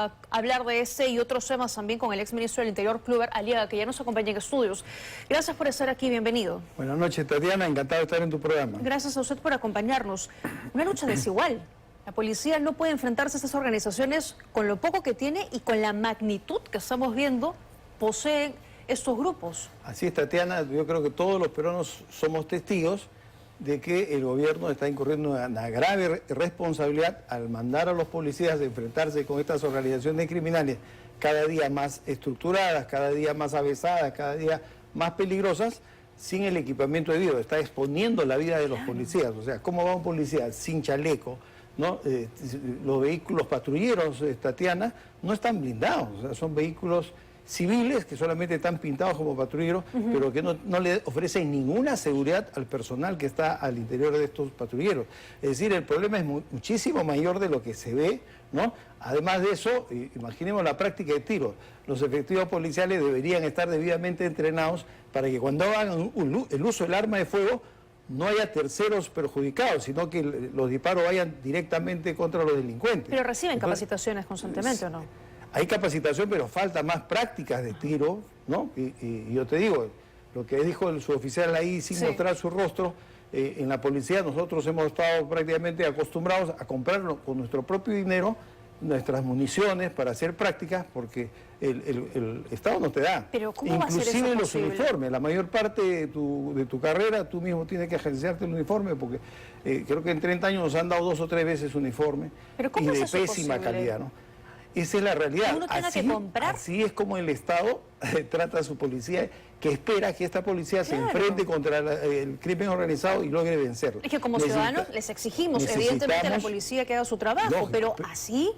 a hablar de ese y otros temas también con el exministro del Interior, Kluber Aliaga, que ya nos acompaña en estudios. Gracias por estar aquí, bienvenido. Buenas noches, Tatiana, encantado de estar en tu programa. Gracias a usted por acompañarnos. Una lucha desigual. La policía no puede enfrentarse a estas organizaciones con lo poco que tiene y con la magnitud que estamos viendo poseen estos grupos. Así es, Tatiana, yo creo que todos los peruanos somos testigos de que el gobierno está incurriendo en una grave responsabilidad al mandar a los policías a enfrentarse con estas organizaciones criminales cada día más estructuradas, cada día más avesadas, cada día más peligrosas, sin el equipamiento debido. Está exponiendo la vida de los policías. O sea, ¿cómo va un policía sin chaleco? ¿No? Los vehículos patrulleros, Tatiana, no están blindados. O sea, son vehículos civiles que solamente están pintados como patrulleros, pero que no le ofrecen ninguna seguridad al personal que está al interior de estos patrulleros. Es decir, el problema es muchísimo mayor de lo que se ve, ¿no? Además de eso, imaginemos la práctica de tiro. Los efectivos policiales deberían estar debidamente entrenados para que cuando hagan el uso del arma de fuego no haya terceros perjudicados, sino que los disparos vayan directamente contra los delincuentes. Pero reciben capacitaciones constantemente, ¿o no? Hay capacitación, pero falta más prácticas de tiro, ¿no? Y yo te digo, lo que dijo el suboficial ahí sin mostrar su rostro, en la policía nosotros hemos estado prácticamente acostumbrados a comprarnos con nuestro propio dinero nuestras municiones para hacer prácticas, porque el Estado no te da. Pero ¿cómo va a ser eso inclusive los posible? uniformes, la mayor parte de tu carrera tú mismo tienes que agenciarte el uniforme, porque creo que en 30 años nos han dado 2 o 3 veces uniforme, ¿Pero cómo y de es eso pésima posible? calidad, ¿no? Esa es la realidad. ¿Uno tenga que comprar? Así es como el Estado trata a su policía, que espera que esta policía se enfrente contra el crimen organizado y logre vencerlo. Es que como ciudadanos les exigimos, evidentemente, a la policía que haga su trabajo, pero así...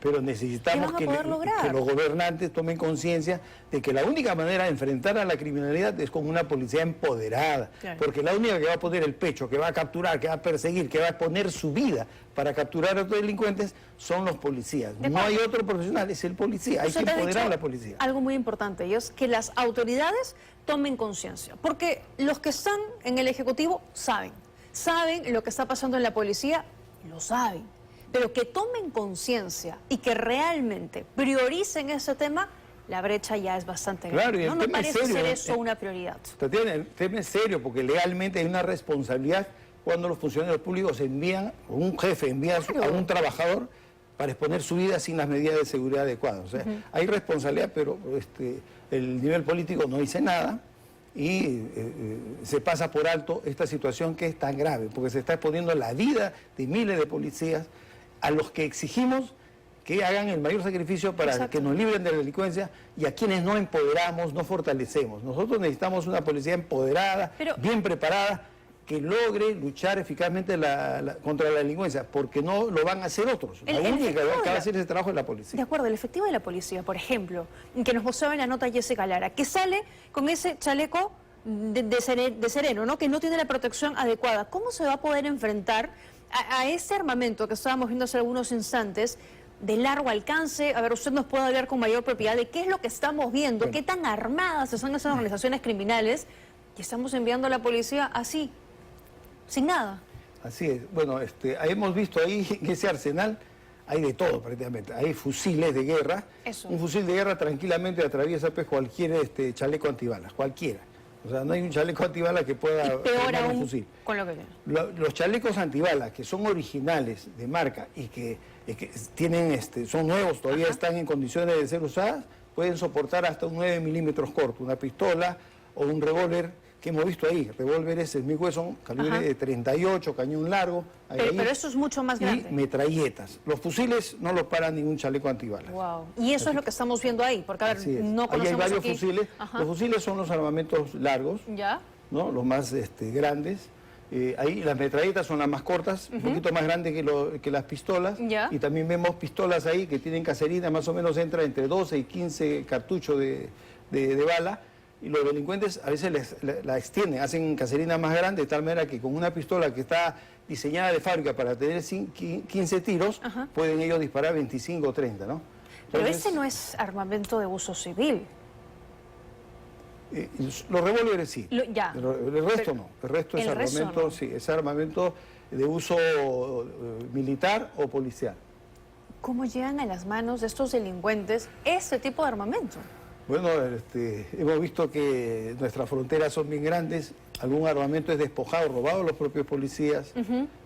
Pero necesitamos que los gobernantes tomen conciencia de que la única manera de enfrentar a la criminalidad es con una policía empoderada, porque la única que va a poner el pecho, que va a capturar, que va a perseguir, que va a poner su vida para capturar a los delincuentes son los policías. No hay otro profesional, es el policía, hay que empoderar a la policía. Algo muy importante, y es que las autoridades tomen conciencia, porque los que están en el Ejecutivo saben lo que está pasando en la policía, lo saben. Pero que tomen conciencia y que realmente prioricen ese tema, la brecha ya es bastante grande. Claro, y el no tema parece es serio, ser eso una prioridad. Tatiana, el tema es serio porque legalmente hay una responsabilidad cuando los funcionarios públicos envían, o un jefe envía a un trabajador para exponer su vida sin las medidas de seguridad adecuadas. O sea, hay responsabilidad, pero el nivel político no dice nada. Y se pasa por alto esta situación que es tan grave, porque se está exponiendo la vida de miles de policías a los que exigimos que hagan el mayor sacrificio para que nos libren de la delincuencia y a quienes no empoderamos, no fortalecemos. Nosotros necesitamos una policía empoderada, bien preparada, que logre luchar eficazmente contra la delincuencia, porque no lo van a hacer otros. La única que va a hacer ese trabajo es la policía. De acuerdo, el efectivo de la policía, por ejemplo, que nos mostraba en la nota Jessica Lara, que sale con ese chaleco de sereno, ¿no? Que no tiene la protección adecuada. ¿Cómo se va a poder enfrentar a ese armamento que estábamos viendo hace algunos instantes, de largo alcance? A ver, usted nos puede hablar con mayor propiedad de qué es lo que estamos viendo, qué tan armadas están esas organizaciones criminales, y estamos enviando a la policía así, sin nada. Así es. Bueno, hemos visto ahí en ese arsenal, hay de todo prácticamente. Hay fusiles de guerra. Un fusil de guerra tranquilamente atraviesa cualquier chaleco antibalas, cualquiera. O sea, no hay un chaleco antibalas que pueda peor aún un fusil. Con lo que los chalecos antibalas, que son originales de marca y que tienen, son nuevos, todavía están en condiciones de ser usadas, pueden soportar hasta un 9 milímetros corto, una pistola o un revólver que hemos visto ahí. Revólveres Smith Wesson, calibre de 38, cañón largo. Pero eso es mucho más grande. Y metralletas. Los fusiles no los para ningún chaleco antibalas. Wow. Y eso es lo que estamos viendo ahí, porque a ver, no conocemos ahí hay varios aquí. fusiles. Los fusiles son los armamentos largos, ¿no? Los más grandes. Ahí las metralletas son las más cortas, un poquito más grandes que las pistolas. Y también vemos pistolas ahí que tienen caserina, más o menos entra entre 12 y 15 cartuchos de bala. Y los delincuentes a veces la extienden, hacen caserina más grande, de tal manera que con una pistola que está diseñada de fábrica para tener 15 tiros, pueden ellos disparar 25 o 30, ¿no? Entonces, pero ese no es armamento de uso civil. Los revólveres sí, el resto no. El resto es armamento, es armamento de uso militar o policial. ¿Cómo llegan a las manos de estos delincuentes este tipo de armamento? Bueno, hemos visto que nuestras fronteras son bien grandes, algún armamento es despojado, robado a los propios policías,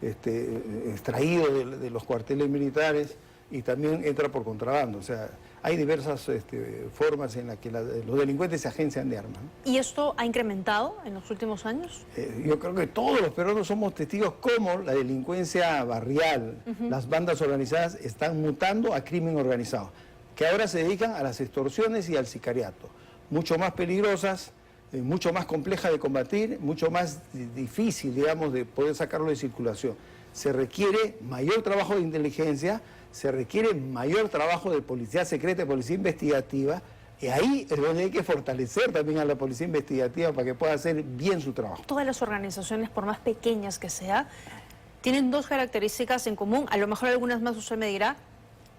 extraído de los cuarteles militares y también entra por contrabando. O sea, hay diversas formas en las que los delincuentes se agencian de armas, ¿no? ¿Y esto ha incrementado en los últimos años? Yo creo que todos los peruanos somos testigos cómo la delincuencia barrial, las bandas organizadas están mutando a crimen organizado, que ahora se dedican a las extorsiones y al sicariato, mucho más peligrosas, mucho más complejas de combatir, mucho más difícil, digamos, de poder sacarlo de circulación. Se requiere mayor trabajo de inteligencia, se requiere mayor trabajo de policía secreta, de policía investigativa, y ahí es donde hay que fortalecer también a la policía investigativa para que pueda hacer bien su trabajo. Todas las organizaciones, por más pequeñas que sea, tienen dos características en común, a lo mejor algunas más usted me dirá,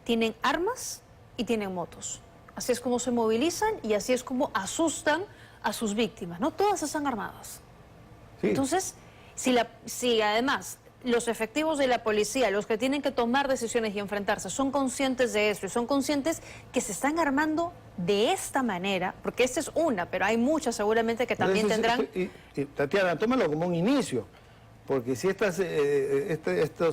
tienen armas y tienen motos. Así es como se movilizan y así es como asustan a sus víctimas, ¿no? Todas están armadas. Sí. Entonces, si además los efectivos de la policía, los que tienen que tomar decisiones y enfrentarse, son conscientes de esto y son conscientes que se están armando de esta manera, porque esta es una, pero hay muchas seguramente que también tendrán... Tatiana, tómalo como un inicio, porque si estas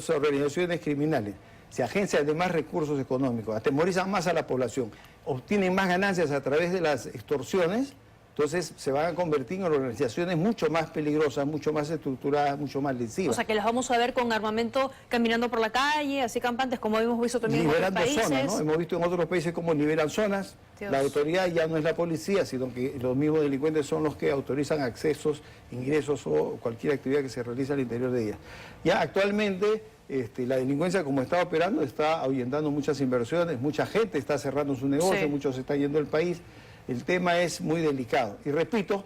organizaciones criminales se agencian de más recursos económicos, atemorizan más a la población, obtienen más ganancias a través de las extorsiones, entonces se van a convertir en organizaciones mucho más peligrosas, mucho más estructuradas, mucho más lesivas. O sea, que las vamos a ver con armamento caminando por la calle, así campantes, como hemos visto también en otros países. Zonas, ¿no? Hemos visto en otros países cómo liberan zonas. Dios. La autoridad ya no es la policía, sino que los mismos delincuentes son los que autorizan accesos, ingresos o cualquier actividad que se realiza al interior de ellas. Ya actualmente la delincuencia, como está operando, está ahuyentando muchas inversiones, mucha gente está cerrando su negocio, sí. Muchos están yendo del país. El tema es muy delicado. Y repito,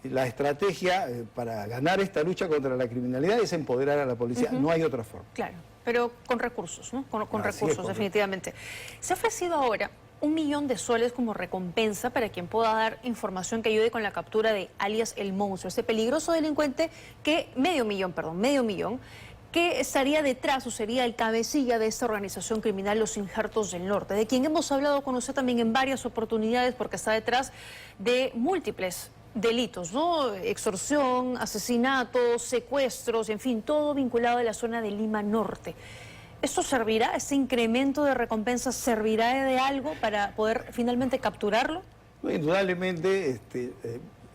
la estrategia para ganar esta lucha contra la criminalidad es empoderar a la policía. No hay otra forma. Claro, pero con recursos, ¿no? Con recursos, definitivamente. Se ha ofrecido ahora 1 millón de soles como recompensa para quien pueda dar información que ayude con la captura de alias El Monstruo, este peligroso delincuente que, medio millón, que estaría detrás o sería el cabecilla de esta organización criminal Los Injertos del Norte, de quien hemos hablado con usted también en varias oportunidades porque está detrás de múltiples delitos, ¿no? Extorsión, asesinatos, secuestros, en fin, todo vinculado a la zona de Lima Norte. ¿Esto servirá, este incremento de recompensas, servirá de algo para poder finalmente capturarlo? No, indudablemente,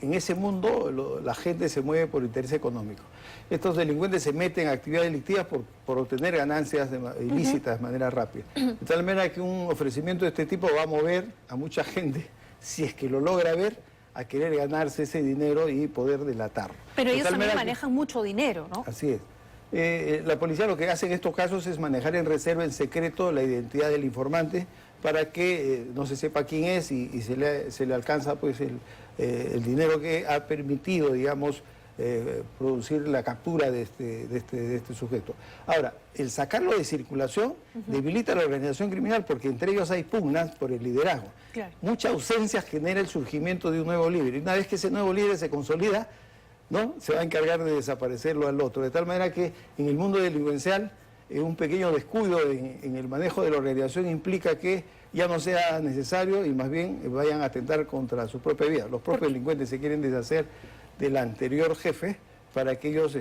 en ese mundo la gente se mueve por interés económico. Estos delincuentes se meten en actividades delictivas por obtener ganancias ilícitas de manera rápida. De tal manera que un ofrecimiento de este tipo va a mover a mucha gente, si es que lo logra ver, a querer ganarse ese dinero y poder delatarlo. Pero ellos también manejan mucho dinero, ¿no? Así es. La policía lo que hace en estos casos es manejar en reserva, en secreto, la identidad del informante para que no se sepa quién es y se le alcanza pues el dinero que ha permitido, digamos, producir la captura de este sujeto. Ahora, el sacarlo de circulación debilita la organización criminal porque entre ellos hay pugnas por el liderazgo. Claro. Mucha ausencia genera el surgimiento de un nuevo líder. Y una vez que ese nuevo líder se consolida, ¿no?, se va a encargar de desaparecerlo al otro. De tal manera que en el mundo delincuencial un pequeño descuido en el manejo de la organización implica que ya no sea necesario y más bien vayan a atentar contra su propia vida. Los propios delincuentes se quieren deshacer del anterior jefe para que ellos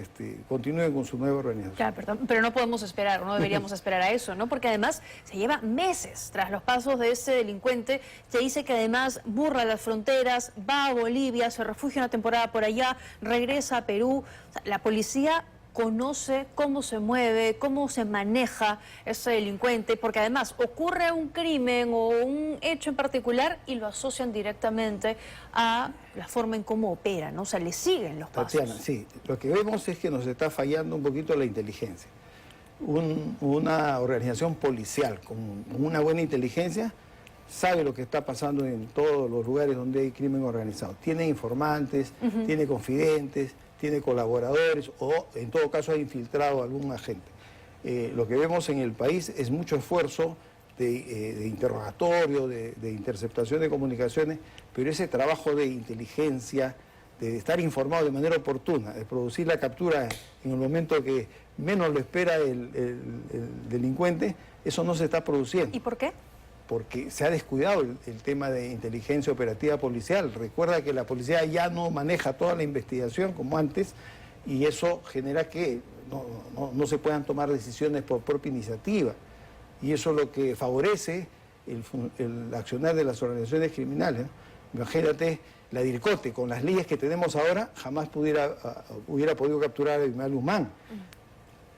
continúen con su nueva organización. Claro, pero no podemos esperar, no deberíamos esperar a eso, ¿no? Porque además se lleva meses tras los pasos de este delincuente. Se dice que además burla las fronteras, va a Bolivia, se refugia una temporada por allá, regresa a Perú. O sea, la policía conoce cómo se mueve, cómo se maneja ese delincuente, porque además ocurre un crimen o un hecho en particular y lo asocian directamente a la forma en cómo opera, ¿no? O sea, le siguen los pasos. Tatiana, sí, lo que vemos es que nos está fallando un poquito la inteligencia. Una organización policial con una buena inteligencia sabe lo que está pasando en todos los lugares donde hay crimen organizado. Tiene informantes, tiene confidentes, tiene colaboradores o en todo caso ha infiltrado a algún agente. Lo que vemos en el país es mucho esfuerzo de interrogatorio, de interceptación de comunicaciones, pero ese trabajo de inteligencia, de estar informado de manera oportuna, de producir la captura en el momento que menos lo espera el delincuente, eso no se está produciendo. ¿Y por qué? Porque se ha descuidado el tema de inteligencia operativa policial. Recuerda que la policía ya no maneja toda la investigación como antes y eso genera que no se puedan tomar decisiones por propia iniciativa. Y eso es lo que favorece el accionar de las organizaciones criminales, ¿no? Imagínate, la DIRCOTE, con las leyes que tenemos ahora, jamás hubiera podido capturar a Abimael Guzmán.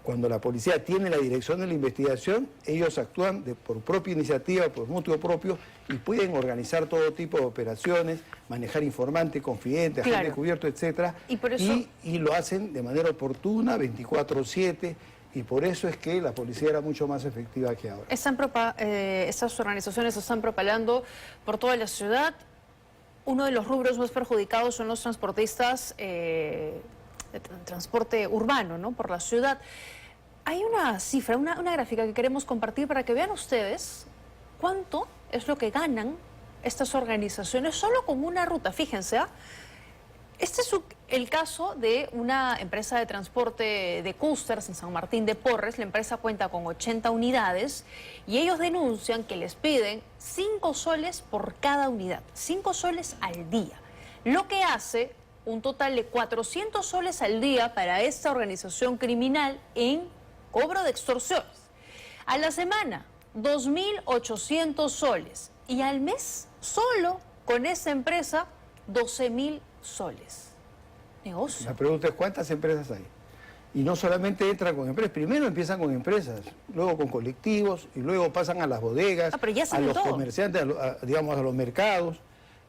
Cuando la policía tiene la dirección de la investigación, ellos actúan por propia iniciativa, por mutuo propio, y pueden organizar todo tipo de operaciones, manejar informantes, confidentes, agentes encubiertos, etcétera, y lo hacen de manera oportuna, 24/7, y por eso es que la policía era mucho más efectiva que ahora. Estas organizaciones se están propalando por toda la ciudad. Uno de los rubros más perjudicados son los transportistas de transporte urbano, ¿no? Por la ciudad. Hay una cifra, una gráfica que queremos compartir para que vean ustedes cuánto es lo que ganan estas organizaciones solo con una ruta. Fíjense, este es el caso de una empresa de transporte de cústers en San Martín de Porres. La empresa cuenta con 80 unidades y ellos denuncian que les piden 5 soles por cada unidad, 5 soles al día, lo que hace un total de 400 soles al día para esta organización criminal en cobro de extorsiones. A la semana, 2.800 soles. Y al mes, solo con esa empresa, 12.000 soles. Negocio. La pregunta es, ¿cuántas empresas hay? Y no solamente entran con empresas, primero empiezan con empresas, luego con colectivos, y luego pasan a las bodegas, a los comerciantes, digamos, a los mercados.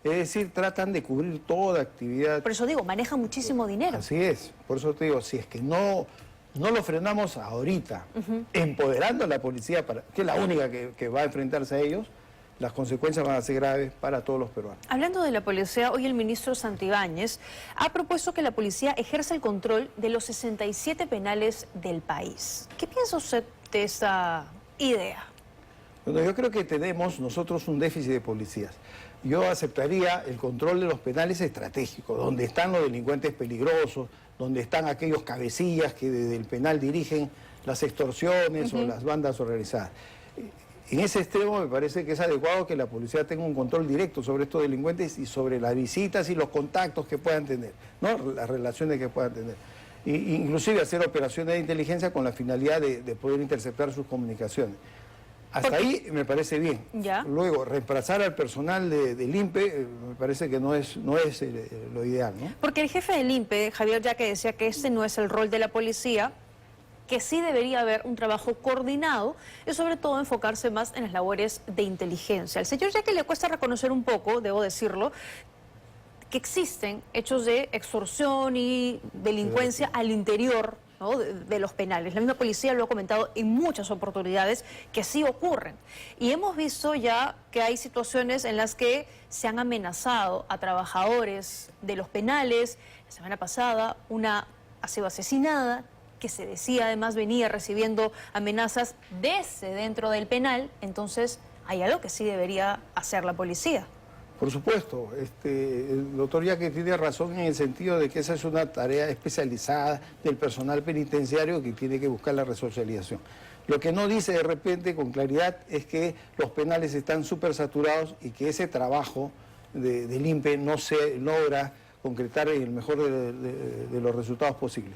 Es decir, tratan de cubrir toda actividad. Por eso digo, manejan muchísimo dinero. Así es, por eso te digo, si es que no lo frenamos ahorita, empoderando a la policía, que es la única que va a enfrentarse a ellos, las consecuencias van a ser graves para todos los peruanos. Hablando de la policía, hoy el ministro Santibáñez ha propuesto que la policía ejerza el control de los 67 penales del país. ¿Qué piensa usted de esta idea? Bueno, yo creo que tenemos nosotros un déficit de policías. Yo aceptaría el control de los penales estratégicos, donde están los delincuentes peligrosos, donde están aquellos cabecillas que desde el penal dirigen las extorsiones o las bandas organizadas. En ese extremo me parece que es adecuado que la policía tenga un control directo sobre estos delincuentes y sobre las visitas y los contactos que puedan tener, ¿no? Las relaciones que puedan tener. Inclusive hacer operaciones de inteligencia con la finalidad de poder interceptar sus comunicaciones. Hasta ahí me parece bien. ¿Ya? Luego, reemplazar al personal del INPE me parece que no es lo ideal, ¿no? Porque el jefe del INPE, Javier Yaque, decía que este no es el rol de la policía, que sí debería haber un trabajo coordinado y sobre todo enfocarse más en las labores de inteligencia. Al señor Yaque le cuesta reconocer un poco, debo decirlo, que existen hechos de extorsión y delincuencia al interior, ¿no?, de los penales. La misma policía lo ha comentado en muchas oportunidades que sí ocurren. Y hemos visto ya que hay situaciones en las que se han amenazado a trabajadores de los penales. La semana pasada una ha sido asesinada, que se decía además venía recibiendo amenazas desde dentro del penal. Entonces hay algo que sí debería hacer la policía. Por supuesto, el doctor Yaque tiene razón en el sentido de que esa es una tarea especializada del personal penitenciario que tiene que buscar la resocialización. Lo que no dice de repente con claridad es que los penales están súper saturados y que ese trabajo del INPE no se logra concretar en el mejor de los resultados posibles.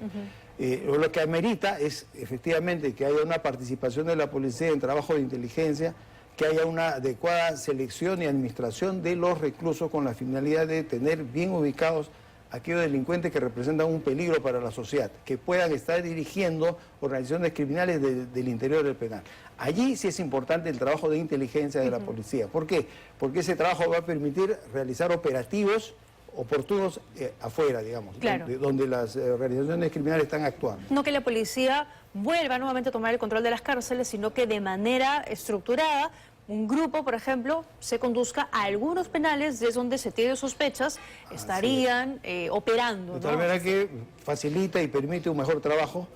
Lo que amerita es efectivamente que haya una participación de la policía en trabajo de inteligencia, que haya una adecuada selección y administración de los reclusos con la finalidad de tener bien ubicados aquellos delincuentes que representan un peligro para la sociedad, que puedan estar dirigiendo organizaciones criminales del interior del penal. Allí sí es importante el trabajo de inteligencia de la policía. ¿Por qué? Porque ese trabajo va a permitir realizar operativos oportunos afuera, digamos, claro, donde las organizaciones criminales están actuando. No que la policía vuelva nuevamente a tomar el control de las cárceles, sino que de manera estructurada un grupo, por ejemplo, se conduzca a algunos penales desde donde se tiene sospechas, estarían operando. De tal manera que facilita y permite un mejor trabajo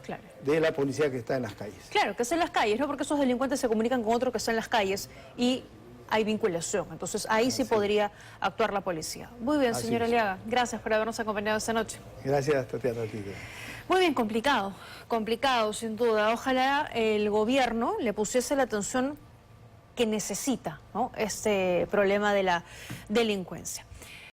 de la policía que está en las calles. Claro, que es en las calles, ¿no? Porque esos delincuentes se comunican con otro que está en las calles y hay vinculación. Entonces ahí sí podría actuar la policía. Muy bien, Así señor es. Aliaga, gracias por habernos acompañado esta noche. Gracias, Tatiana. A ti. Muy bien, complicado sin duda. Ojalá el gobierno le pusiese la atención que necesita, ¿no?, este problema de la delincuencia.